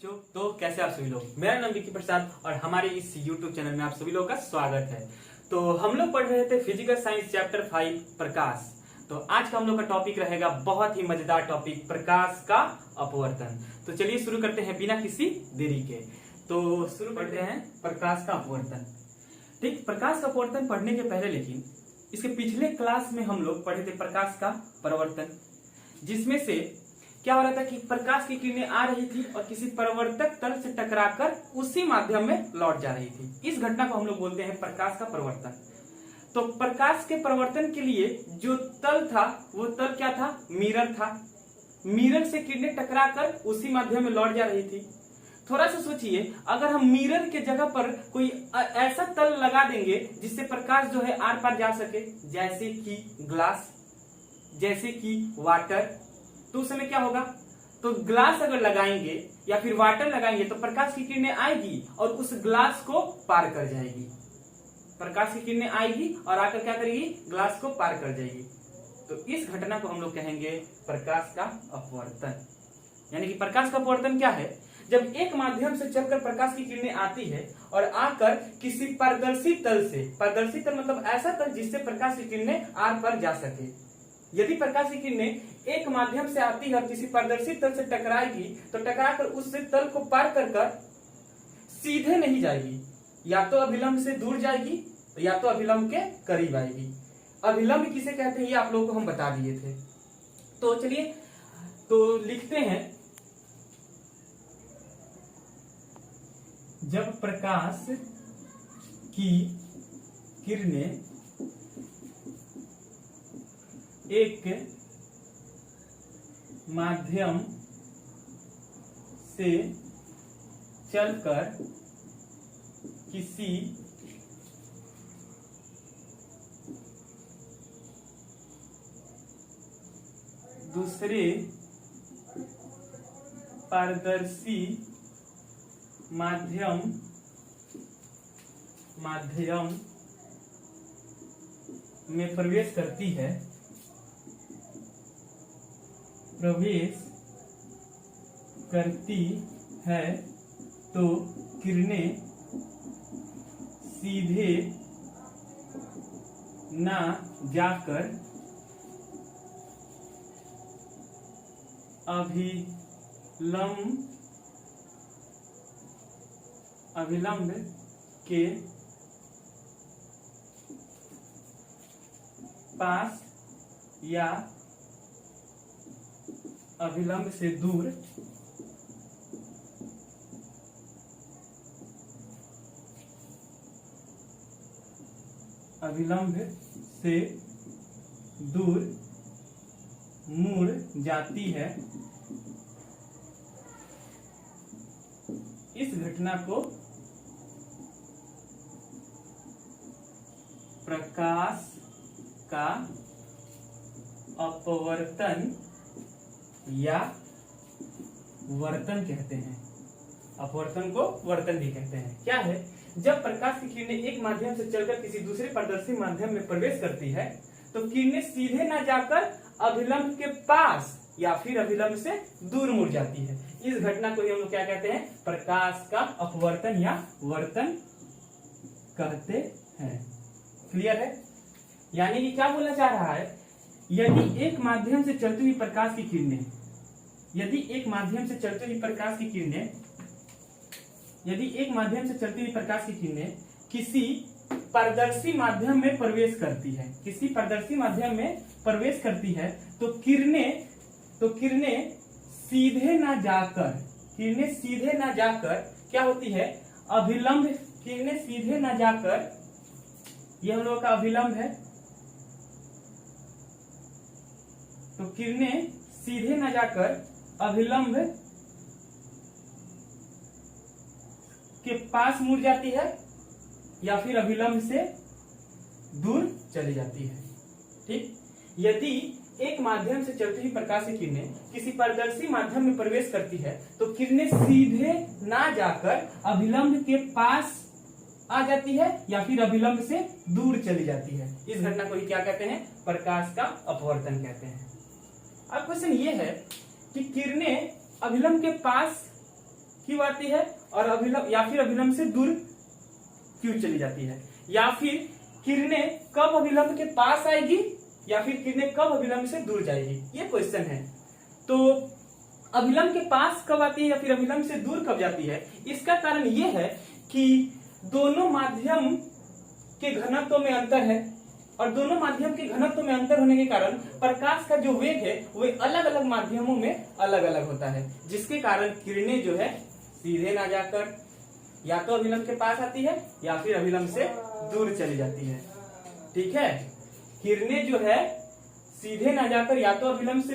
बच्चों, तो कैसे आप सभी लोग। मेरा नाम विकी प्रसाद और हमारे इस YouTube चैनल में आप सभी लोगों का स्वागत है। तो हम लोग पढ़ रहे थे फिजिकल साइंस चैप्टर 5 प्रकाश। तो आज का हम लोग का टॉपिक रहेगा बहुत ही मजेदार टॉपिक, प्रकाश का अपवर्तन। तो चलिए शुरू करते हैं बिना किसी देरी के। तो शुरू करते हैं प्रकाश का अपवर्तन। ठीक, प्रकाश का अपवर्तन पढ़ने के पहले लेकिन इसके पिछले क्लास में हम लोग पढ़े थे प्रकाश का परावर्तन, जिसमें से क्या हो रहा था कि प्रकाश की किरणें आ रही थी और किसी परावर्तक तल से टकराकर उसी माध्यम में लौट जा रही थी। इस घटना को हम लोग बोलते हैं प्रकाश का परावर्तन। तो प्रकाश के परावर्तन के लिए जो तल था वो तल क्या था? मिरर था। मिरर से किरणें टकराकर उसी माध्यम में लौट जा रही थी। थोड़ा सा सोचिए, अगर हम मिरर के जगह पर कोई ऐसा तल लगा देंगे जिससे प्रकाश जो है आर पार जा सके, जैसे कि ग्लास, जैसे कि वाटर, तो उस समय क्या होगा? तो ग्लास अगर लगाएंगे या फिर वाटर लगाएंगे तो प्रकाश की किरणें आएगी और उस ग्लास को पार कर जाएगी। प्रकाश की किरणें आएगी और आकर क्या करेगी? ग्लास को पार कर जाएगी। तो इस घटना को हम लोग कहेंगे प्रकाश का अपवर्तन। यानी कि प्रकाश का अपवर्तन क्या है? जब एक माध्यम से चलकर प्रकाश की किरणें आती है और आकर किसी पारदर्शी तल से, पारदर्शी तल मतलब ऐसा तल जिससे प्रकाश की किरणें आर पार जा सके। यदि प्रकाश की किरणें एक माध्यम से आती है और किसी पारदर्शी तल से टकराएगी तो टकराकर उस तल को पार कर सीधे नहीं जाएगी, या तो अभिलंब से दूर जाएगी या तो अभिलंब के करीब आएगी। अभिलंब किसे कहते हैं ये आप लोगों को हम बता दिए थे। तो चलिए तो लिखते हैं, जब प्रकाश की किरणें एक माध्यम से चलकर किसी दूसरे पारदर्शी माध्यम में प्रवेश करती है, तो किरणें सीधे ना जाकर अभिलंब के पास या अभिलंब से दूर मुड़ जाती है। इस घटना को प्रकाश का अपवर्तन या वर्तन कहते हैं। अपवर्तन को वर्तन भी कहते हैं। क्या है? जब प्रकाश की किरणें एक माध्यम से चलकर किसी दूसरे पारदर्शी माध्यम में प्रवेश करती है तो किरणें सीधे ना जाकर अभिलंब के पास या फिर अभिलंब से दूर मुड़ जाती है। इस घटना को हम लोग क्या कहते हैं? प्रकाश का अपवर्तन या वर्तन कहते हैं। क्लियर है? यानी कि क्या बोलना चाह रहा है? यदि एक माध्यम से चलती हुई प्रकाश की किरणें किसी पारदर्शी माध्यम में प्रवेश करती है, तो किरणें सीधे ना जाकर क्या होती है? अभिलंब। किरणें सीधे ना जाकर, यह हम लोग का अभिलंब है, तो किरणें सीधे ना जाकर अभिलंब के पास मुड़ जाती है या फिर अभिलंब से दूर चली जाती है। ठीक, यदि एक माध्यम से चलती हुई प्रकाश की किरणें किसी पारदर्शी माध्यम में प्रवेश करती है तो किरणें सीधे ना जाकर अभिलंब के पास आ जाती है या फिर अभिलंब से दूर चली जाती है। इस घटना को ही क्या कहते हैं? प्रकाश का अपवर्तन कहते हैं। अब क्वेश्चन ये है कि किरणें अभिलंब के पास क्यों आती है और अभिलंब या फिर अभिलंब से दूर क्यों चली जाती है, या फिर किरणें कब अभिलंब के पास आएगी या फिर किरणें कब अभिलंब से दूर जाएगी, ये क्वेश्चन है। तो अभिलंब के पास कब आती है या फिर अभिलंब से दूर कब जाती है, इसका कारण ये है कि दोनों माध्यम के घनत्व में अंतर है और दोनों माध्यम के घनत्व में अंतर होने के कारण प्रकाश का जो वेग है वो अलग अलग माध्यमों में अलग अलग होता है, जिसके कारण किरणें जो है सीधे ना जाकर या तो अभिलंब के पास आती है या फिर अभिलंब से दूर चली जाती है। ठीक है, किरणें जो है सीधे ना जाकर या तो अभिलंब के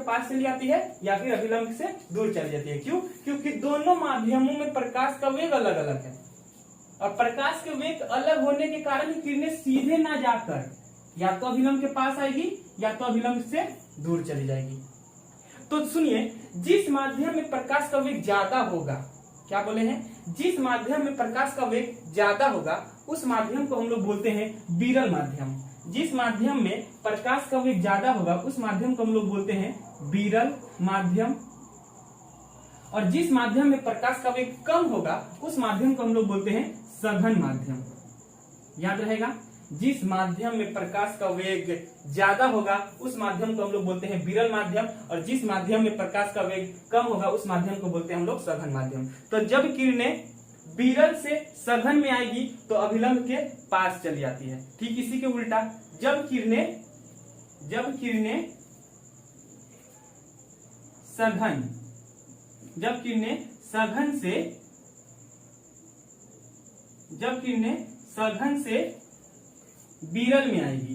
पास चली जाती है या फिर अभिलंब से दूर चली जाती है। क्यों? क्योंकि दोनों माध्यमों में प्रकाश का वेग अलग अलग है और प्रकाश के वेग अलग होने के कारण किरणें सीधे ना जाकर या तो अभिलंब के पास आएगी या तो अभिलंब से दूर चली जाएगी। तो सुनिए, जिस माध्यम में प्रकाश का वेग ज्यादा होगा, क्या बोले हैं, जिस माध्यम में प्रकाश का वेग ज्यादा होगा उस माध्यम को हम लोग बोलते हैं विरल माध्यम। जिस माध्यम में प्रकाश का वेग ज्यादा होगा उस माध्यम को हम लोग बोलते हैं विरल माध्यम, और जिस माध्यम में प्रकाश का वेग कम होगा उस माध्यम को हम लोग बोलते हैं सघन माध्यम। याद रहेगा, जिस माध्यम में प्रकाश का वेग ज्यादा होगा उस माध्यम को हम लोग बोलते हैं विरल माध्यम, और जिस माध्यम में प्रकाश का वेग कम होगा उस माध्यम को बोलते हैं हम लोग सघन माध्यम। तो जब किरणें विरल से सघन में आएगी तो अभिलंब के पास चली जाती है। ठीक इसी के उल्टा, जब किरणें सघन से विरल में आएगी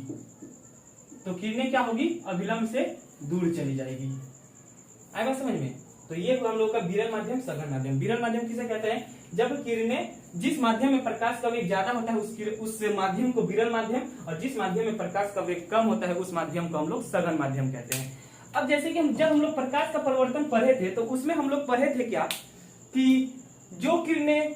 तो किरणें क्या होगी, अभिलंब से दूर चली जाएगी। आएगा समझ में? तो ये हम लोग का विरल माध्यम, सघन माध्यम। विरल माध्यम किसे कहते हैं, जब किरणें जिस माध्यम में प्रकाश का वेग ज्यादा होता है उस माध्यम को विरल माध्यम, और जिस माध्यम में प्रकाश का वेग कम होता है उस माध्यम को हम लोग सघन माध्यम कहते हैं। अब जैसे कि जब हम लोग प्रकाश का परिवर्तन पढ़े थे तो उसमें हम लोग पढ़े थे क्या कि जो किरणें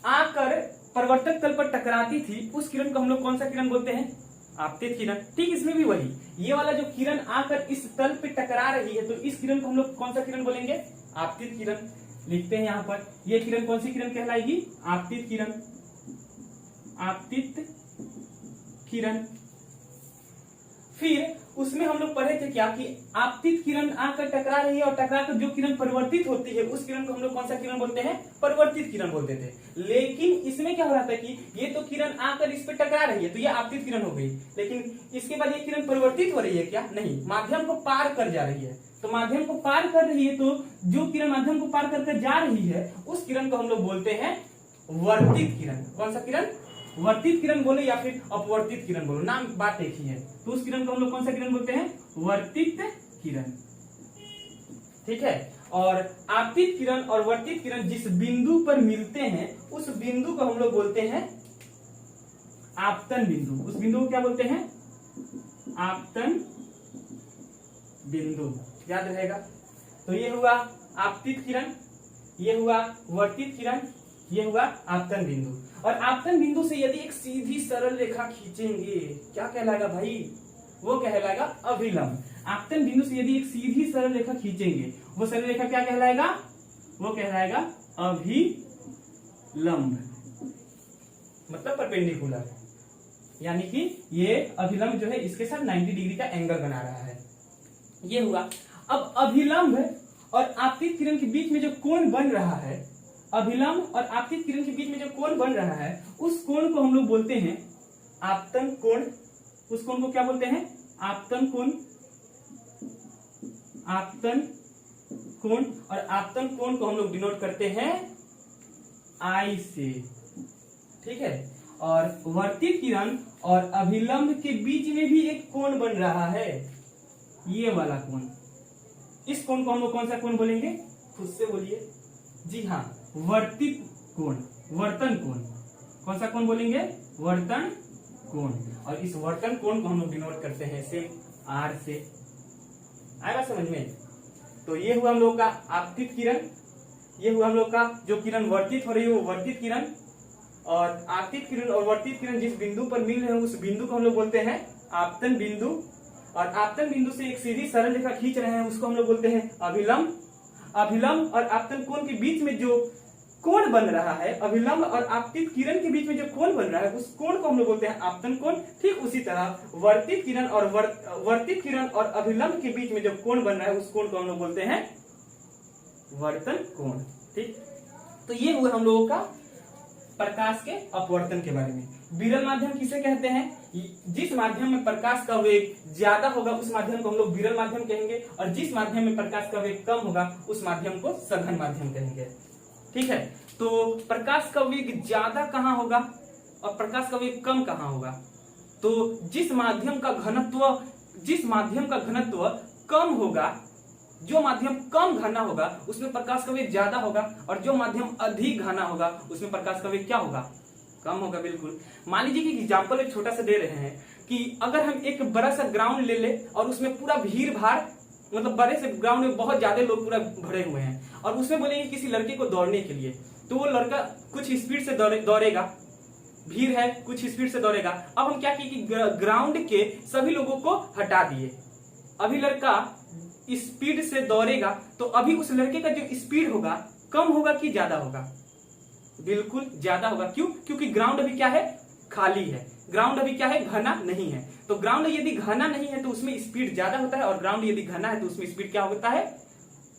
आकर परिवर्तक तल पर टकराती थी उस किरण को हम लोग कौन सा किरण बोलते हैं, आपतित किरण। ठीक इसमें भी वही, ये वाला जो किरण आकर इस तल पे टकरा रही है तो इस किरण को हम लोग कौन सा किरण बोलेंगे, आपतित किरण। लिखते हैं यहाँ पर, ये किरण कौन सी किरण कहलाएगी, आपतित किरण। आपतित किरण। फिर उसमें हम लोग पढ़े थे क्या कि आपतित किरण आकर टकरा रही है और टकराकर जो किरण परिवर्तित होती है उस किरण को हम लोग कौन सा किरण बोलते हैं, परिवर्तित किरण बोलते थे। लेकिन इसमें क्या हो रहा था कि ये तो किरण आकर इस पे टकरा रही है तो ये आपतित किरण हो गई, लेकिन इसके बाद ये किरण परिवर्तित हो रही है क्या, नहीं, माध्यम को पार कर जा रही है। तो माध्यम को पार कर रही है तो जो किरण माध्यम को पार कर जा रही है उस किरण को हम लोग बोलते हैं वर्तित किरण। कौन सा किरण, वर्तित किरण बोले या फिर अपवर्तित किरण बोलो, नाम बात एक ही है। तो उस किरण को हम लोग कौन सा किरण बोलते हैं, वर्तित किरण। ठीक है, और आपतित किरण और वर्तित किरण जिस बिंदु पर मिलते हैं उस बिंदु को हम लोग बोलते हैं आपतन बिंदु। उस बिंदु को क्या बोलते हैं, आपतन बिंदु। याद रहेगा। तो ये हुआ आपतित किरण, ये हुआ वर्तित किरण, ये हुआ आपतन बिंदु। और आपतन बिंदु से यदि एक सीधी सरल रेखा खींचेंगे क्या कहलाएगा भाई, वो कहलाएगा अभिलंब। आपतन बिंदु से यदि एक सीधी सरल रेखा खींचेंगे वो सरल रेखा क्या कहलाएगा, वो कहलाएगा अभिलंब, मतलब परपेंडिकुलर। यानी कि ये अभिलंब जो है इसके साथ 90 डिग्री का एंगल बना रहा है। ये हुआ। अब अभिलंब और आपतित किरण के बीच में जो कोण बन रहा है, अभिलंब और आपतित किरण के बीच में जो कोण बन रहा है उस कोण को हम लोग बोलते हैं आपतन कोण। उस कोण को क्या बोलते हैं, आपतन कोण। आपतन कोण, और आपतन कोण को हम लोग डिनोट करते हैं आई से। ठीक है, और वर्तित किरण और अभिलंब के बीच में भी एक कोण बन रहा है, ये वाला कोण। इस कोण को हम लोग कौन सा कोण बोलेंगे, खुद से बोलिए। जी हाँ, वर्तित कोण, वर्तन कोण। कौन सा कोण बोलेंगे, वर्तन कोण। और इस वर्तन कोण को हम लोग डिनोट करते हैं सिर्फ आर से। आएगा समझ में? तो ये हुआ हम लोग का आपतित किरण, ये हुआ हम लोग का जो किरण वर्तित हो रही है वो वर्तित किरण, और आपतित किरण और वर्तित किरण जिस बिंदु पर मिल रहे हैं उस बिंदु को हम लोग बोलते हैं आपतन बिंदु। और आपतन बिंदु से एक सीधी सरल रेखा खींच रहे हैं उसको हम लोग बोलते हैं अभिलंब। अभिलंब और आपतन कोण के बीच में जो कोण बन रहा है, अभिलंब और आपतित किरण के बीच में जो कोण बन रहा है उस कोण को हम लोग बोलते हैं आपतन कोण। ठीक उसी तरह वर्तित किरण और अभिलंब के बीच में जो कोण बन रहा है उस कोण को हम लोग बोलते हैं वर्तन कोण। ठीक, तो ये हुआ हम लोगों का प्रकाश के अपवर्तन के बारे में। विरल माध्यम किसे कहते हैं? जिस माध्यम में प्रकाश का वेग ज्यादा होगा उस माध्यम को हम लोग विरल माध्यम कहेंगे, और जिस माध्यम में प्रकाश का वेग कम होगा उस माध्यम को सघन माध्यम कहेंगे। ठीक है, तो प्रकाश का वेग ज्यादा कहाँ होगा और प्रकाश का वेग कम कहाँ होगा? तो जिस माध्यम का घनत्व कम होगा, जो माध्यम कम घना होगा उसमें प्रकाश का वेग ज्यादा होगा, और जो माध्यम अधिक घना होगा उसमें प्रकाश का वेग क्या होगा? कम होगा। बिल्कुल। मान लीजिए कि एग्जाम्पल एक छोटा सा दे रहे हैं कि अगर हम एक बड़ा सा ग्राउंड ले ले और उसमें पूरा भीड़ भाड़, मतलब बड़े से ग्राउंड में बहुत ज्यादा लोग पूरा भरे हुए हैं, और उसमें बोलेंगे किसी लड़के को दौड़ने के लिए, तो वो लड़का कुछ स्पीड से दौड़ेगा, भीड़ है कुछ स्पीड से दौड़ेगा। अब हम क्या किए कि ग्राउंड के सभी लोगों को हटा दिए। अभी लड़का स्पीड से दौड़ेगा तो अभी उस लड़के का जो स्पीड होगा कम होगा कि ज्यादा होगा? बिल्कुल ज्यादा होगा। क्यों? क्योंकि ग्राउंड अभी क्या है? खाली है। ग्राउंड अभी क्या है? घना नहीं है। तो ग्राउंड यदि घना नहीं है तो उसमें स्पीड ज्यादा होता है, और ग्राउंड यदि घना है तो उसमें स्पीड क्या होता है?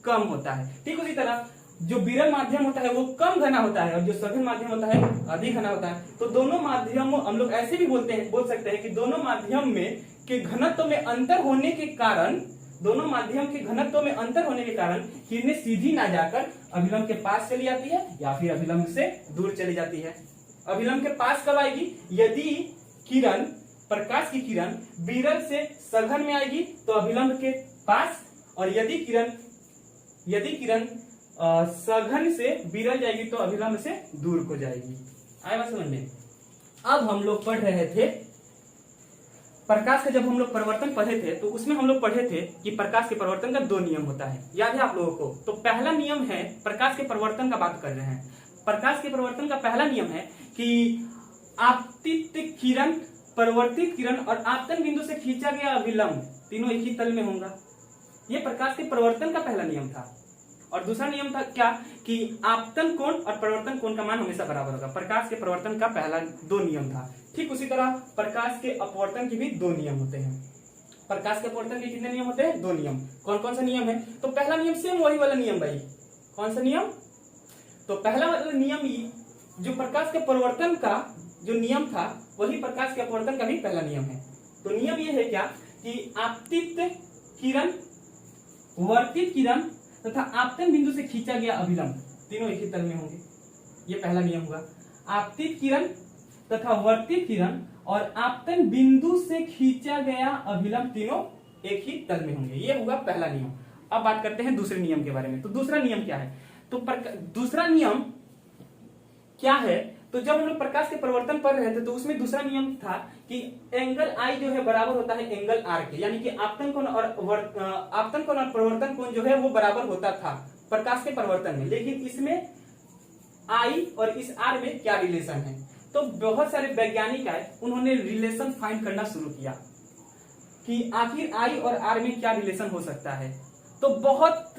कम होता है। ठीक उसी तरह जो विरल माध्यम होता है वो कम घना होता है, और जो सघन माध्यम होता है अधिक घना होता है। तो दोनों माध्यम हम लोग ऐसे भी बोल सकते हैं कि दोनों माध्यम में के घनत्व में अंतर होने के कारण, किरणें सीधी ना जाकर अभिलंब के पास चली जाती है या फिर अभिलंब से दूर चली जाती है। अभिलंब के पास कब आएगी? यदि किरण, प्रकाश की किरण विरल से सघन में आएगी तो अभिलंब के पास, और यदि किरण सघन से विरल जाएगी तो अभिलंब से दूर को जाएगी। आए बात समझ में? अब हम लोग पढ़ रहे थे प्रकाश का, जब हम लोग परिवर्तन पढ़े थे तो उसमें हम लोग पढ़े थे कि प्रकाश के परिवर्तन का 2 नियम होता है। याद है आप लोगों को? तो पहला नियम है, प्रकाश के परिवर्तन का बात कर रहे हैं। प्रकाश के परिवर्तन का पहला नियम है कि आपतित किरण, परिवर्तित किरण और आपतन बिंदु से खींचा गया अभिलंब तीनों एक ही तल में होगा। ये प्रकाश के परिवर्तन का पहला नियम था। और दूसरा नियम था क्या? कि आपतन कोण और परिवर्तन कोण का मान हमेशा बराबर होगा। प्रकाश के परिवर्तन का पहला 2 नियम था। ठीक उसी तरह प्रकाश के अपवर्तन के भी 2 नियम होते हैं। प्रकाश के अपवर्तन के कितने नियम होते हैं? 2 नियम। कौन कौन सा नियम है? तो पहला नियम सेम वही वाला नियम भाई। कौन सा नियम? तो पहला वाला नियम जो प्रकाश के परिवर्तन का जो नियम था वही प्रकाश के अपवर्तन का भी पहला नियम है। तो नियम ये है क्या कि आपतित किरण, वर्तित किरण तथा आपतन बिंदु से खींचा गया अभिलंब तीनों एक ही तल में होंगे। ये पहला नियम हुआ। आपतित किरण तथा वर्तित किरण और आपतन बिंदु से खींचा गया अभिलंब तीनों एक ही तल में होंगे। ये हुआ पहला नियम। अब बात करते हैं दूसरे नियम के बारे में। तो दूसरा नियम क्या है? तो दूसरा नियम क्या है? तो जब हम लोग प्रकाश के परिवर्तन पढ़ रहे थे तो उसमें दूसरा नियम था कि एंगल आई जो है बराबर होता है एंगल आर के, यानी कि आपतन कोण और परिवर्तन कोण जो है वो बराबर होता था प्रकाश के परिवर्तन में। लेकिन इसमें आई और इस आर में क्या रिलेशन है? तो बहुत सारे वैज्ञानिक आए, उन्होंने रिलेशन फाइंड करना शुरू किया कि आखिर आई और आर में क्या रिलेशन हो सकता है। तो बहुत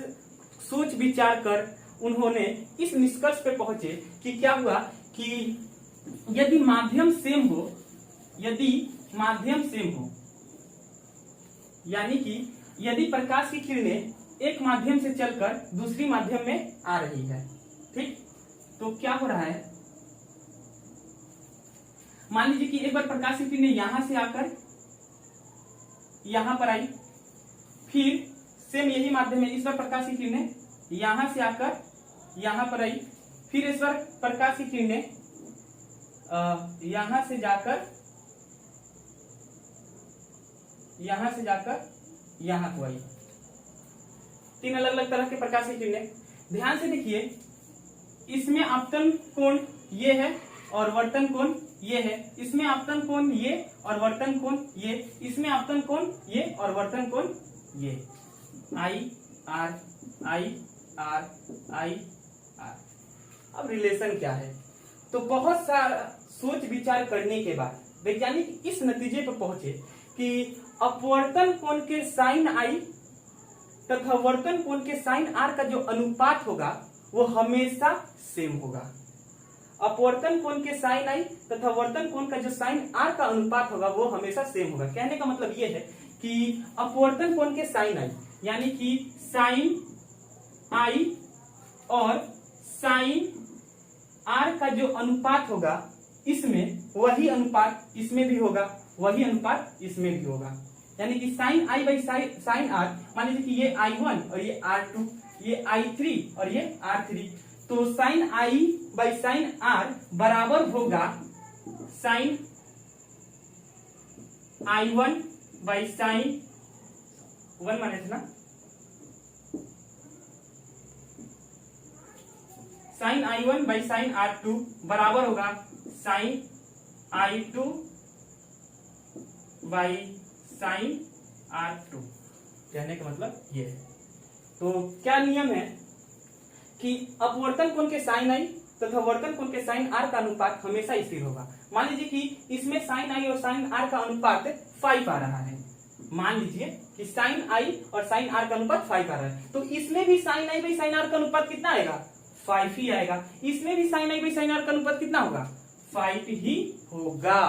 सोच विचार कर उन्होंने इस निष्कर्ष पे पहुंचे कि क्या हुआ कि यदि माध्यम सेम हो, यानी कि यदि प्रकाश की किरणें एक माध्यम से चलकर दूसरी माध्यम में आ रही है, ठीक, तो क्या हो रहा है? मान लीजिए कि एक बार प्रकाश की किरणें यहां से आकर यहां पर आई, फिर सेम यही माध्यम है, इस बार प्रकाश की किरणें यहां से आकर यहां पर आई, फिर इस बार प्रकाश की किरणें यहां से जाकर यहां को आई। 3 अलग अलग तरह के प्रकाश की किरणें। ध्यान से देखिए, इसमें आपतन कोण ये है और वर्तन कोण ये है, इसमें आपतन कोण ये और वर्तन कोण ये, इसमें आपतन कोण ये और वर्तन कोण ये। I R I R I R. अब रिलेशन क्या है? तो बहुत सारा सोच विचार करने के बाद वैज्ञानिक इस नतीजे पर पहुंचे कि अपवर्तन कोण के साइन आई तथा वर्तन कोण के साइन आर का जो अनुपात होगा वो हमेशा सेम होगा। अपवर्तन कोण के साइन आई तथा वर्तन कोण का जो साइन आर का अनुपात होगा वो हमेशा सेम होगा। कहने का मतलब ये है कि अपवर्तन कोण के साइन आई यानी कि साइन आई और साइन आर का जो अनुपात होगा इसमें वही अनुपात इसमें भी होगा, वही अनुपात इसमें भी होगा। यानी कि sine i by sine r, मान लीजिए कि ये I1 और ये R2, ये I3 और ये R3, तो sine i by sine r बराबर होगा साइन I1 बाई साइन 1 माने थे ना, sign I1 by sine R2 बराबर होगा sign I2 by sine R2। कहने का मतलब ये है। तो क्या नियम है कि अपवर्तन कोण के साइन आई तथा वर्तन कोण के साइन आर का अनुपात हमेशा स्थिर होगा। मान लीजिए कि इसमें साइन आई और साइन आर का अनुपात 5 आ रहा है, मान लीजिए कि साइन आई और साइन आर का अनुपात 5 आ रहा है, तो इसमें भी sine i by sine r का अनुपात कितना आएगा, 5 ही आएगा। इसमें भी sine i by sine r का अनुपात कितना होगा, 5 ही होगा।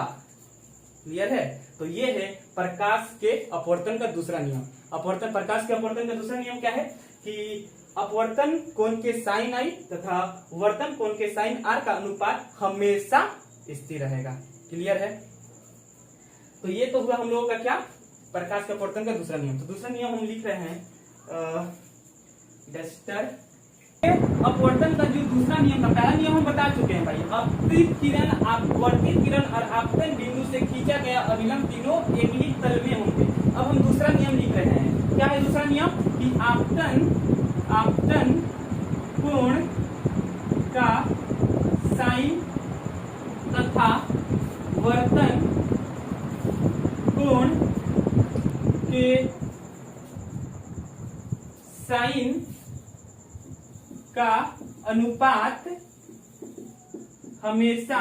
क्लियर है। तो ये है प्रकाश के अपवर्तन का दूसरा नियम। अपवर्तन, प्रकाश के अपवर्तन का दूसरा नियम क्या है कि अपवर्तन कोण के साइन आई तथा वर्तन कोण के साइन आर का अनुपात हमेशा स्थिर रहेगा। क्लियर है। तो ये तो हुआ हम लोगों का क्या, प्रकाश के अपवर्तन का दूसरा नियम। तो दूसरा नियम हम लिख रहे हैं डस्टर। अपवर्तन का जो दूसरा नियम था, पहला नियम हम बता चुके हैं भाई, अपतित किरण, अपवर्तित किरण और आपतन बिंदु से खींचा गया अभिलंब तीनों एक ही तल में होंगे। अब हम दूसरा नियम लिख रहे हैं। क्या है दूसरा नियम कि आपतन कोण का साइन तथा वर्तन कोण के साइन का अनुपात हमेशा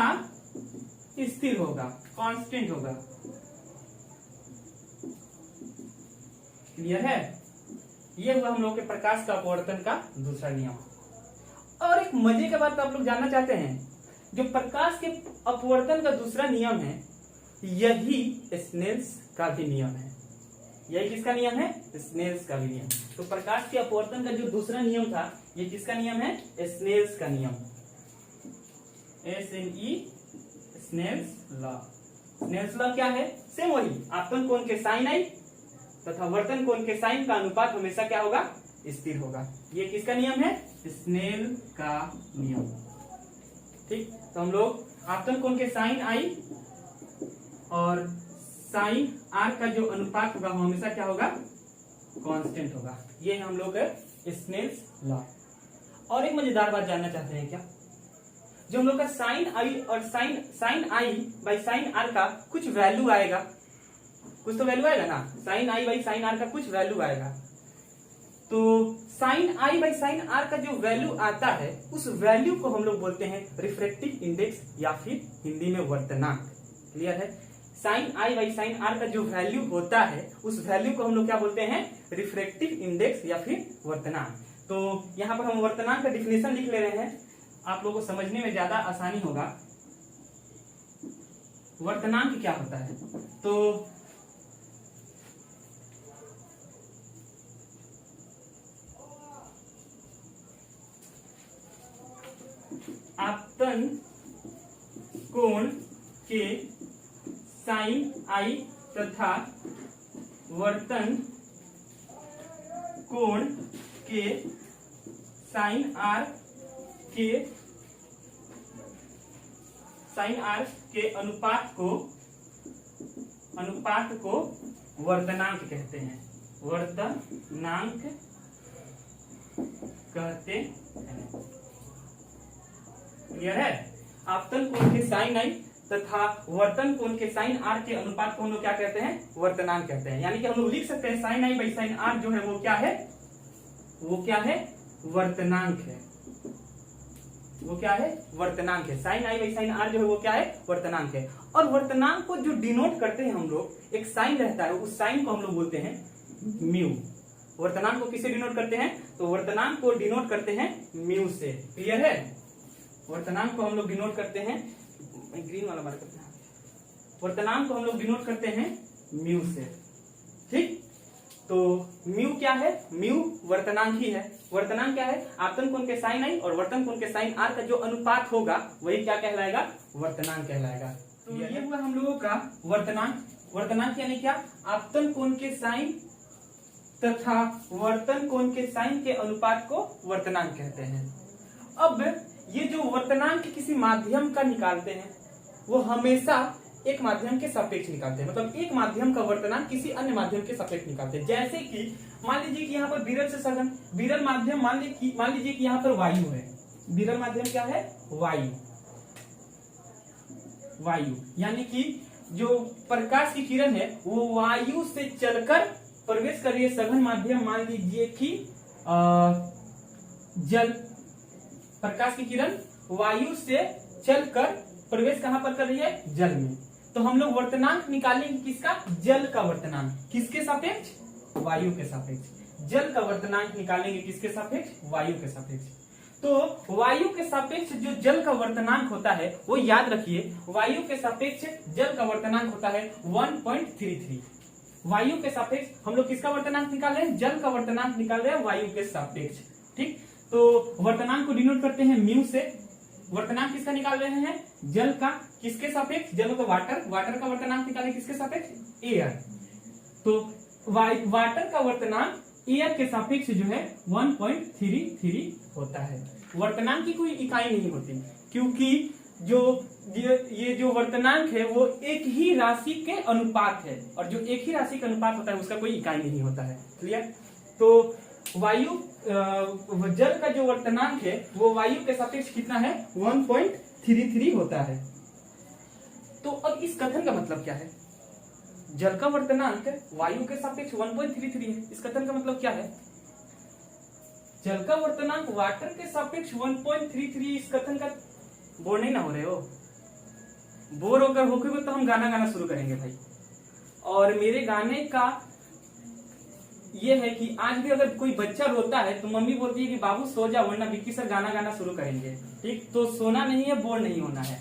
स्थिर होगा, कांस्टेंट होगा। क्लियर है। ये हुआ हम लोग के प्रकाश का अपवर्तन का दूसरा नियम। और एक मजे की बात आप लोग जानना चाहते हैं, जो प्रकाश के अपवर्तन का दूसरा नियम है यही स्नेल्स का भी नियम है। यही किसका नियम है, स्नेल्स का भी नियम। तो प्रकाश के अपवर्तन का जो दूसरा नियम था ये किसका नियम है, स्नेल्स का नियम, SNE, Snell's law. Snell's law क्या है, सेम वही, आपतन कोण के साइन आई तथा वर्तन कोण के साइन का अनुपात हमेशा क्या होगा, स्थिर होगा। ये किसका नियम है, स्नेल का नियम। ठीक। तो हम लोग आपतन कोण के साइन आई और साइन आर का जो अनुपात होगा वो हमेशा क्या होगा, कांस्टेंट होगा। ये हम लोग स्नेल्स लॉ। और एक मजेदार बात जानना चाहते हैं क्या, जो हम लोग का साइन आई और sine i by sine r का कुछ वैल्यू आएगा, कुछ तो वैल्यू आएगा ना, sine i by sine r का कुछ वैल्यू आएगा। तो sine i by sine r का जो वैल्यू आता है उस वैल्यू को हम लोग बोलते हैं रिफ्रैक्टिव इंडेक्स या फिर हिंदी में वर्तनांक। क्लियर है। Sine i by sine r का जो वैल्यू होता है उस वैल्यू को हम लोग क्या बोलते हैं, रिफ्रैक्टिव इंडेक्स या फिर वर्तनांक। तो यहां पर हम वर्तनांक का डिफिनेशन लिख ले रहे हैं, आप लोगों को समझने में ज्यादा आसानी होगा। वर्तनांक क्या होता है, तो आपतन कोण के साइन आई तथा वर्तन कोण के साइन आर के अनुपात को वर्तनांक कहते हैं, वर्तनांक कहते हैं। क्लियर है। आपतन कोण के साइन आई तथा वर्तन कोण के साइन आर के अनुपात को हम लोग क्या कहते हैं, वर्तनांक कहते हैं। यानी कि हम लोग लिख सकते हैं sine i by sine r जो है वो क्या है, वो क्या है, वर्तनांक है। वो क्या है, वर्तनांक है। Sine i by sine r जो है वो क्या है, वर्तनांक है। और वर्तनांक को जो डिनोट करते हैं हम लोग, एक साइन रहता है, उस साइन को हम लोग बोलते हैं म्यू। वर्तनांक को किससे डिनोट करते हैं? तो वर्तनांक को डिनोट करते हैं म्यू से। क्लियर है? वर्तनांक को हम लोग डिनोट करते हैं, ग्रीन वाला मार्क करते हैं, वर्तनांक को हम लोग डिनोट करते हैं म्यू से। ठीक, तो म्यू क्या है? म्यू वर्तनांक ही है। वर्तनांक क्या है? आपतन कोण के साइन आई और वर्तन कोण के साइन आर का जो अनुपात होगा वही क्या कहलाएगा? वर्तनांक कहलाएगा। तो ये हुआ हम लोगों का वर्तनांक। वर्तनांक यानी क्या? आपतन कोण के साइन तथा वर्तन कोण के साइन के अनुपात को वर्तनांक कहते हैं। अब ये जो वर्तनांक किसी माध्यम का निकालते हैं वो हमेशा एक माध्यम के सापेक्ष निकालते हैं, मतलब एक माध्यम का वर्तनांक किसी अन्य माध्यम के सापेक्ष निकालते हैं। जैसे कि मान लीजिए कि यहाँ पर विरल से सघन, विरल माध्यम मान लीजिए कि यहाँ पर वायु है। विरल माध्यम क्या है? वायु। वायु यानी कि जो प्रकाश की किरण है वो वायु से चलकर प्रवेश कर रही है सघन माध्यम, मान लीजिए कि जल। प्रकाश की किरण वायु से चलकर प्रवेश कहां पर कर रही है? जल में। तो हम लोग वर्तनांक निकालेंगे किसका? जल का वर्तनांक। किसके सापेक्ष? वायु के सापेक्ष। जल का वर्तनांक निकालेंगे किसके सापेक्ष? वायु के सापेक्ष। तो वायु के सापेक्ष जो जल का वर्तनांक होता है वो याद रखिए, वायु के सापेक्ष जल का वर्तनांक होता है 1.33। वायु के सापेक्ष हम लोग किसका वर्तनांक निकाल रहे हैं? जल का वर्तनांक निकाल रहे हैं वायु के सापेक्ष। ठीक, तो वर्तनांक को डिनोट करते हैं म्यू से। वर्तनांक किसका निकाल रहे हैं? जल का। किसके सापेक्ष? जल का वाटर। वाटर का वर्तनांक निकालें किसके सापेक्ष? एयर। तो वाटर का वर्तनांक एयर के सापेक्ष जो है 1.33 होता है। वर्तनांक की कोई इकाई नहीं होती क्योंकि जो ये जो वर्तनांक है वो एक ही राशि के अनुपात है, और जो एक ही राशि का अनुपात होता है उसका कोई इकाई नहीं होता है। क्लियर? तो वायु जल का जो वर्तनांक है वो वायु के सापेक्ष कितना है? 1.33 होता है। तो अब इस कथन का मतलब क्या है? जल का वर्तनांक वायु के सापेक्ष 1.33 है। इस कथन का मतलब क्या है? जल का वर्तनांक वाटर के सापेक्ष 1.33। इस कथन का बोर नहीं ना हो रहे हो? बोर होकर होके तो हम गाना शुरू करेंगे भाई। और मेरे गाने का ये है कि आज भी अगर कोई बच्चा रोता है तो मम्मी बोलती है कि बाबू सो जा वरना विक्की सर गाना शुरू करेंगे। ठीक, तो सोना नहीं है, बोर नहीं होना है।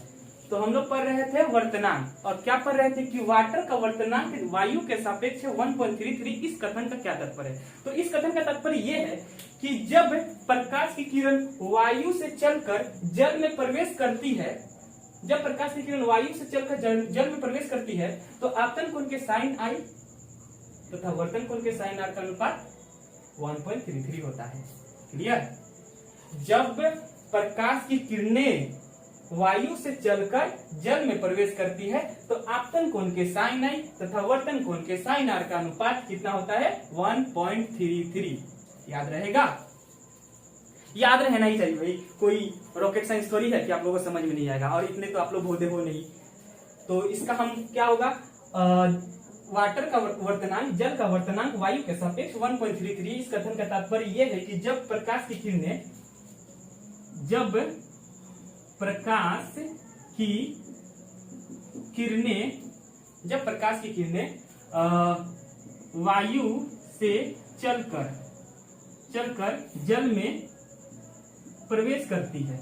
तो हम लोग पढ़ रहे थे वर्तनांक, और क्या पढ़ रहे थे कि वाटर का वर्तनांक वायु के सापेक्ष 1.33। इस कथन का क्या तात्पर्य है? तो इस कथन का तात्पर्य यह है कि जब प्रकाश की किरण वायु से चलकर जल में प्रवेश करती है, जब प्रकाश की किरण वायु से चलकर जल में प्रवेश करती है तो आपतन कोण के साइन आई तथा वर्तन कोण के साइन आर का अनुपात 1.33 होता है। क्लियर? जब प्रकाश की किरणें वायु से चलकर जल में प्रवेश करती है तो आपतन कोण के साइन आई तथा वर्तन कोण के साइन आर का अनुपात कितना होता है? 1.33। याद रहेगा? याद रहना ही चाहिए भाई। कोई रॉकेट साइंस थोड़ी है कि आप लोगों को समझ में नहीं आएगा, और इतने तो आप लोग भोदे हो नहीं। तो इसका हम क्या होगा? वाटर का वर्तनांक, जल का वर्तनांक वायु के सापेक्ष 1.33। इस कथन का तात्पर्य यह है कि जब प्रकाश की किरणें वायु से चलकर जल में प्रवेश करती है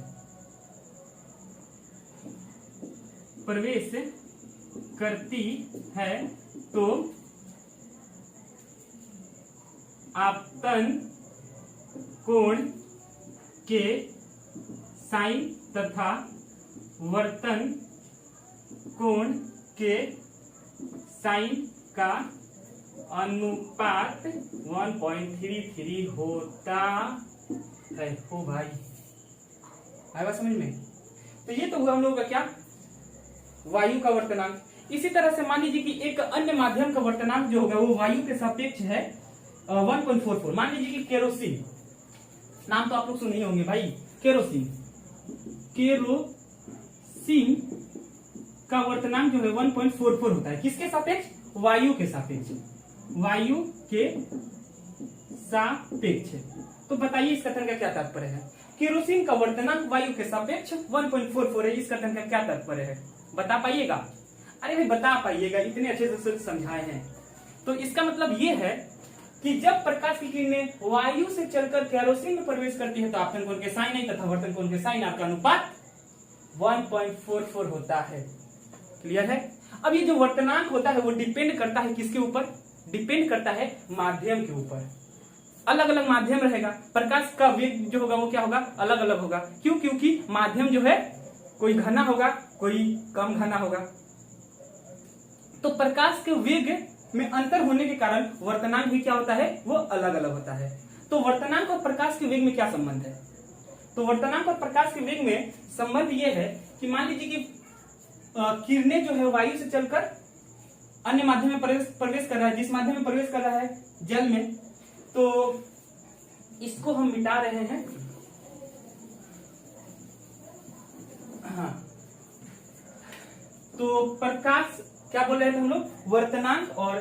तो आपतन कोण के साइन तथा वर्तन कोण के साइन का अनुपात 1.33 होता है। हो भाई, आएगा समझ में? तो ये तो हुआ हम लोगों का क्या? वायु का वर्तनांक। इसी तरह से मान लीजिए कि एक अन्य माध्यम का वर्तनांक जो होगा वो वायु के सापेक्ष है 1.44। मान लीजिए कि केरोसिन, नाम तो आप लोग सुने होंगे भाई। केरोसिन का वर्तनांक जो है 1.44 होता है। किसके सापेक्ष? वायु के सापेक्ष। तो बताइए इस कथन का क्या तात्पर्य है? केरोसिन का वर्तनांक वायु के सापेक्ष 1.44 है। इस कथन का क्या तात्पर्य है? बता पाइएगा? अरे भाई बता पाइएगा, इतने अच्छे से समझाए हैं। तो इसका मतलब ये है कि जब प्रकाश की किरणें वायु से चलकर केरोसिन में प्रवेश करती है तो आपतन कोण के साइन आई तथा वर्तन कोण के साइन आपका अनुपात 1.44 होता है। क्लियर है। अब ये जो वर्तनांक होता है वो डिपेंड करता है किसके ऊपर? डिपेंड करता है माध्यम के ऊपर। अलग अलग माध्यम रहेगा, प्रकाश का वेग जो होगा वो क्या होगा? अलग अलग होगा। क्यों? क्योंकि माध्यम जो है कोई घना होगा, कोई कम घना होगा, तो प्रकाश के वेग में अंतर होने के कारण वर्तनांक भी क्या होता है? वो अलग अलग होता है। तो वर्तनांक और प्रकाश के वेग में क्या संबंध है? तो वर्तनांक और प्रकाश के वेग में संबंध ये है कि मान लीजिए कि किरणें जो है वायु से चलकर अन्य माध्यम में प्रवेश कर रहा है, जिस माध्यम में प्रवेश कर रहा है जल में, तो इसको हम मिटा रहे हैं। हाँ, तो प्रकाश क्या बोल रहे थे हम लोग? वर्तनांक और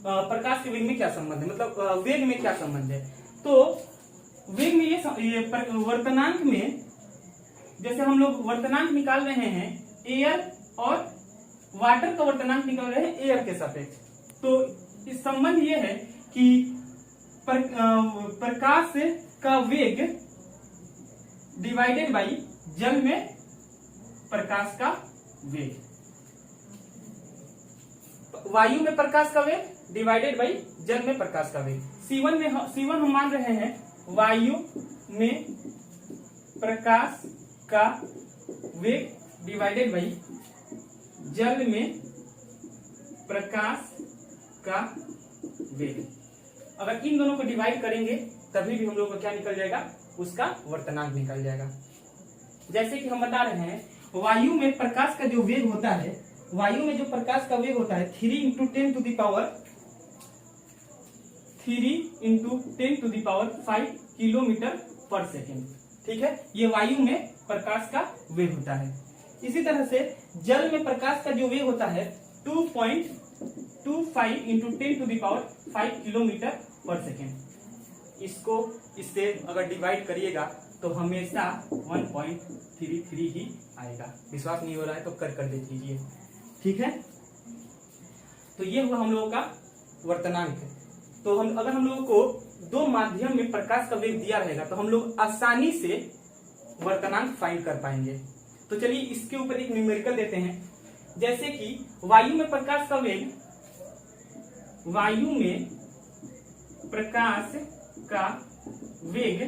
प्रकाश के वेग में क्या संबंध है, मतलब वेग में क्या संबंध है? तो वेग में ये वर्तनांक में जैसे हम लोग वर्तनांक निकाल रहे हैं एयर और वाटर का वर्तनांक निकाल रहे हैं एयर के सापेक्ष, तो इस संबंध ये है कि प्रकाश का वेग डिवाइडेड बाई जल में प्रकाश का वेग, वायु में प्रकाश का वेग डिवाइडेड बाई जल में प्रकाश का वेग। C1 हम मान रहे हैं वायु में प्रकाश का वेग डिवाइडेड बाई जल में प्रकाश का वेग। अगर इन दोनों को डिवाइड करेंगे तभी भी हम लोग को क्या निकल जाएगा? उसका वर्तनांक निकल जाएगा। जैसे कि हम बता रहे हैं वायु में प्रकाश का जो वेग होता है, वायु में जो प्रकाश का वेग होता है 3 × 10 to the power 5 किलोमीटर पर सेकेंड। ठीक है, ये वायु में प्रकाश का वेग होता है। इसी तरह से जल में प्रकाश का जो वेग होता है 2.25 × 10 to the power 5 किलोमीटर पर सेकेंड। इसको इससे अगर डिवाइड करिएगा तो हमेशा 1.33 ही आएगा। विश्वास नहीं हो रहा है तो कर देख लीजिए। ठीक है, तो ये हुआ हम लोगों का वर्तनांक। तो अगर हम लोगों को दो माध्यम में प्रकाश का वेग दिया रहेगा तो हम लोग आसानी से वर्तनांक फाइंड कर पाएंगे। तो चलिए इसके ऊपर एक न्यूमेरिकल देते हैं। जैसे कि वायु में प्रकाश का वेग, वायु में प्रकाश का वेग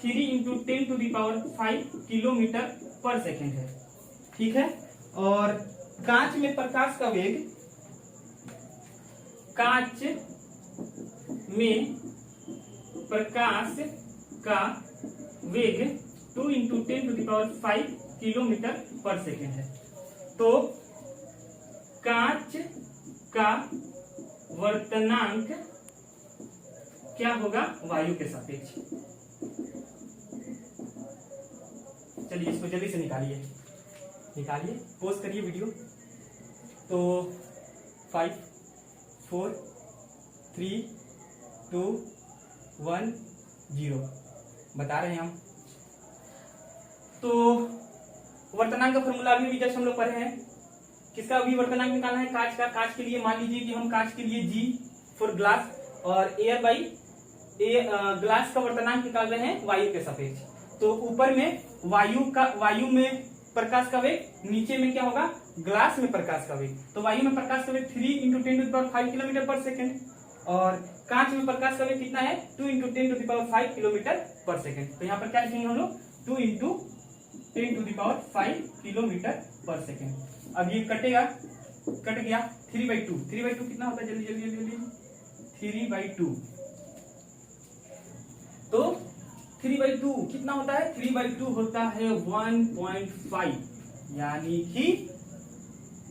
3 × 10 to the power 5 किलोमीटर पर सेकेंड है। ठीक है, और कांच में प्रकाश का वेग, कांच में प्रकाश का वेग 2 × 10 to the power 5 किलोमीटर पर सेकेंड है। तो कांच का वर्तनांक क्या होगा? वायु के सापेक्ष। चलिए इसको जल्दी से निकालिए, पोज करिए वीडियो। तो 5 4 3 2 1 0 बता रहे हैं हम। तो वर्तनांक का फॉर्मूला अभी भी जस्ट हम लोग पढ़े हैं। किसका अभी वर्तनांक निकालना है? कांच का। कांच के लिए मान लीजिए कि हम कांच के लिए G फॉर ग्लास और एयर बाई ग्लास का वर्तनांक निकाल रहे हैं वायु के सापेक्ष। तो ऊपर में वायु में प्रकाश का वेग, नीचे में क्या होगा? ग्लास में प्रकाश का वेग। तो वायु में प्रकाश का वेग 3 × 10 to the power 5 किलोमीटर पर सेकेंड और कांच में प्रकाश का वेग कितना है? 2 × 10 to the power 5 किलोमीटर पर सेकेंड। तो यहाँ पर क्या लिखेंगे हम लोग? 2 × 10 to the power 5 किलोमीटर पर सेकेंड। अब ये कटेगा, कट गया 3/2। 3/2 कितना होता है? जल्दी जल्दी जल्दी जल्दी 3/2। तो 3/2 कितना होता है? 3/2 होता है 1.5, यानी कि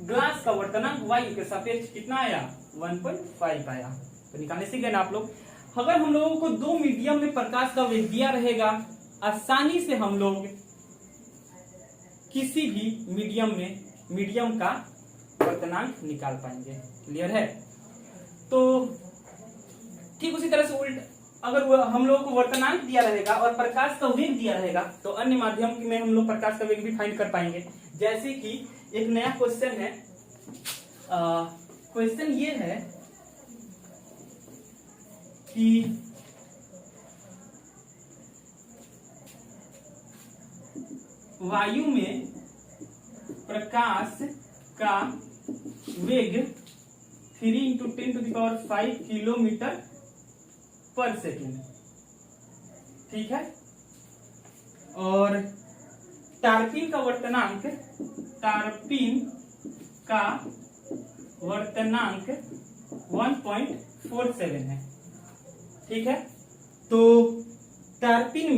ग्लास का वर्तनांक वायु के सापेक्ष कितना आया? 1.5 आया। तो निकालने सीख गए ना आप लोग। अगर हम लोगों को दो मीडियम में प्रकाश का वेग दिया रहेगा, आसानी से हम लोग किसी भी मीडियम का वर्तनांक निकाल पाएंगे। क्लियर है? तो ठीक उसी तरह से उल्टा, अगर हम लोगों को वर्तनांक दिया रहेगा और प्रकाश का वेग दिया रहेगा तो अन्य माध्यम में हम लोग प्रकाश का वेग भी फाइंड कर पाएंगे। जैसे कि एक नया क्वेश्चन है, क्वेश्चन ये है कि वायु में प्रकाश का वेग 3 × 10⁵ किलोमीटर पर सेकेंड, ठीक है। और टार्पिन का वर्तनांक 1.47 है, ठीक है। तो टार्पिन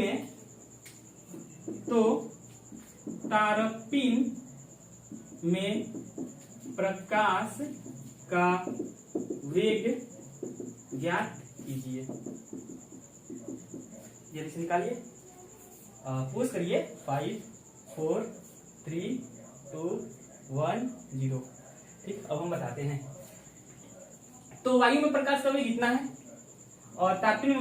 में प्रकाश का वेग ज्ञात कीजिए। जल्दी से निकालिए, पुश करिए। 5 4 3 2 1 0, ठीक। अब हम बताते हैं। तो वायु में प्रकाश का वेग इतना है और टार्पिन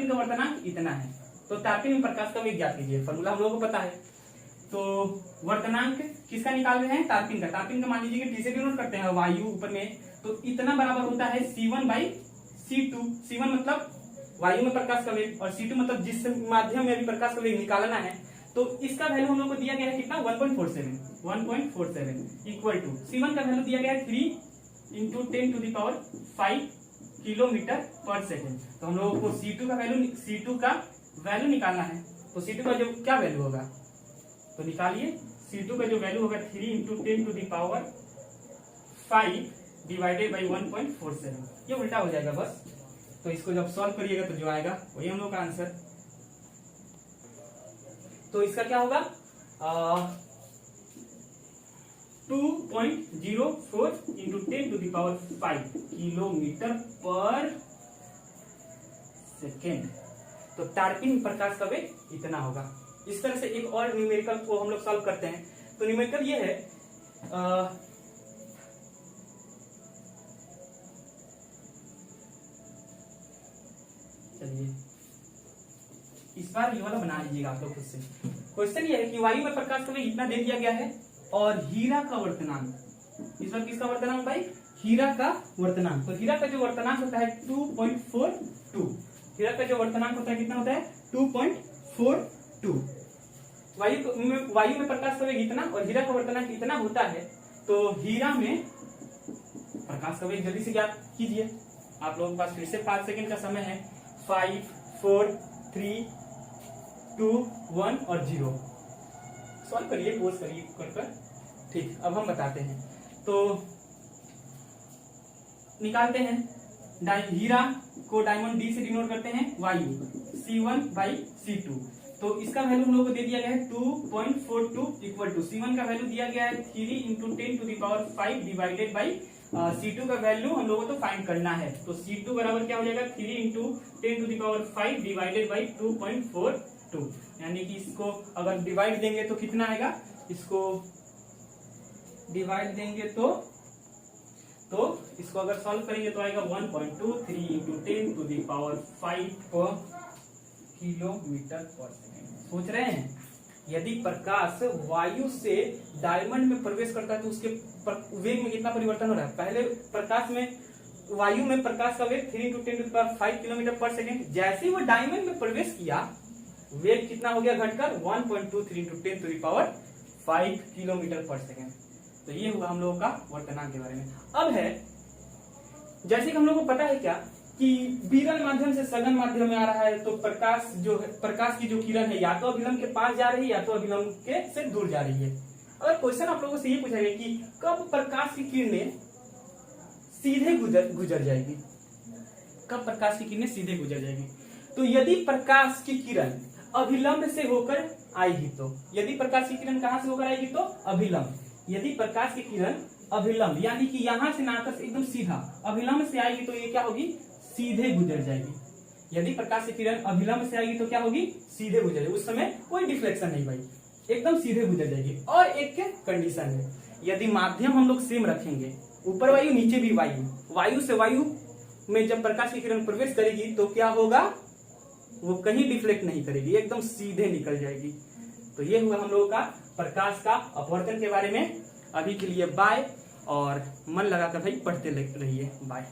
का वर्तनांक इतना है। तो टार्पिन में प्रकाश का वेग ज्ञात कीजिए। फॉर्मूला हम लोगों को पता है। तो वर्तनांक किसका निकाल रहे हैं? टार्पिन का मान लीजिए कि टी से डिनोट करते हैं वायु ऊपर में, तो इतना बराबर होता है C1/C2। C1 मतलब वायु में प्रकाश का वेग और C2 मतलब जिस माध्यम में अभी प्रकाश का वेग निकालना है। तो इसका वैल्यू हम लोग को दिया गया है कितना? 1.47 इक्वल टू C1 का वैल्यू दिया गया है 3 × 10⁵ किलोमीटर पर सेकेंड। तो हम लोगों को C2 का वैल्यू निकालना है। तो C2 का जो क्या वैल्यू होगा तो निकालिए। C2 का जो वैल्यू होगा 3 × 10⁵ डिवाइडेड बाई 1.47, ये उल्टा हो जाएगा बस। तो इसको जब सॉल्व करिएगा तो जो आएगा वही हम लोग का आंसर। तो इसका क्या होगा 2.04 × 10⁵ किलोमीटर पर सेकेंड। तो टार्पिन प्रकाश का वेग इतना होगा। इस तरह से एक और न्यूमेरिकल को हम लोग सॉल्व करते हैं। तो न्यूमेरिकल ये है चलिए इस बार ये वाला बना लीजिएगा आप लोग खुद से। क्वेश्चन ये है कि वायु में प्रकाश का वेग इतना दे दिया गया है और हीरा का वर्तनांक, इस बार किसका वर्तनांक भाई? हीरा का वर्तनांक। तो हीरा का जो वर्तनांक होता है 2.42। हीरा का जो वर्तनांक होता है कितना होता है? 2.42। वायु में प्रकाश का वेग इतना और हीरा का वर्तनांक इतना होता है। तो हीरा में प्रकाश का वेग जल्दी से ज्ञात कीजिए। आप लोगों के पास फिर से 5 सेकंड का समय है। 5 4 3 2 1 और 0। सॉल्व करिए, पोज करिए कर। ठीक, अब हम बताते हैं। तो निकालते हैं। हीरा को डायमंड डी से डिनोट करते हैं वायु C1/C2। तो इसका वैल्यू हम लोग को दे दिया गया है 2.42 इक्वल टू C1 का वैल्यू दिया गया है 3 × 10⁵ डिवाइडेड बाई C2 का वैल्यू हम लोगों को तो फाइंड करना है। तो C2 बराबर क्या हो जाएगा 3 × 10⁵ डिवाइडेड बाई 2.42। यानी कि इसको अगर डिवाइड देंगे तो कितना आएगा? इसको डिवाइड देंगे तो इसको अगर सॉल्व करेंगे तो आएगा 1.23 × 10⁵ किलोमीटर पर सेकेंड। सोच रहे हैं यदि प्रकाश वायु से डायमंड में प्रवेश करता है तो उसके वेग में कितना परिवर्तन हो रहा है? पहले प्रकाश में वायु में प्रकाश का वेग 3 × 10⁵ किलोमीटर पर सेकेंड। जैसे ही वो डायमंड में प्रवेश किया वेग कितना हो गया घटकर 1.23 × 10⁵ किलोमीटर पर सेकेंड। तो ये हुआ हम लोगों का वर्तनांक के बारे में। अब है जैसे कि हम लोग को पता है क्या कि विरल माध्यम से सघन माध्यम में आ रहा है, तो प्रकाश की जो किरण है या तो अभिलंब के पास जा रही है या तो अभिलंब के से दूर जा रही है। अगर क्वेश्चन आप लोगों से ये पूछा गया कि कब प्रकाश की किरणें सीधे गुजर जाएगी, कब प्रकाश की किरणें सीधे गुजर जाएगी? तो यदि प्रकाश की किरण अभिलंब से होकर आएगी तो, यदि प्रकाश की किरण कहां से होकर आएगी तो अभिलंब। यदि प्रकाश की किरण अभिलंब यानी कि यहां से नाकर से एकदम सीधा अभिलंब से आएगी तो ये क्या होगी? सीधे गुजर जाएगी। यदि प्रकाश की किरण अभिलंब से आएगी तो क्या होगी? सीधे गुजर जाएगी। उस समय कोई डिफ्लेक्शन नहीं भाई, एकदम सीधे गुजर जाएगी। और एक कंडीशन है, यदि माध्यम हम लोग सेम रखेंगे, ऊपर वायु नीचे भी वायु, वायु से वायु में जब प्रकाश की किरण प्रवेश करेगी तो क्या होगा? वो कहीं डिफ्लेक्ट नहीं करेगी, एकदम सीधे निकल जाएगी। तो ये हुआ हम लोगों का प्रकाश का अपवर्तन के बारे में। अभी के लिए बाय, और मन लगाकर भाई पढ़ते रहिए। बाय।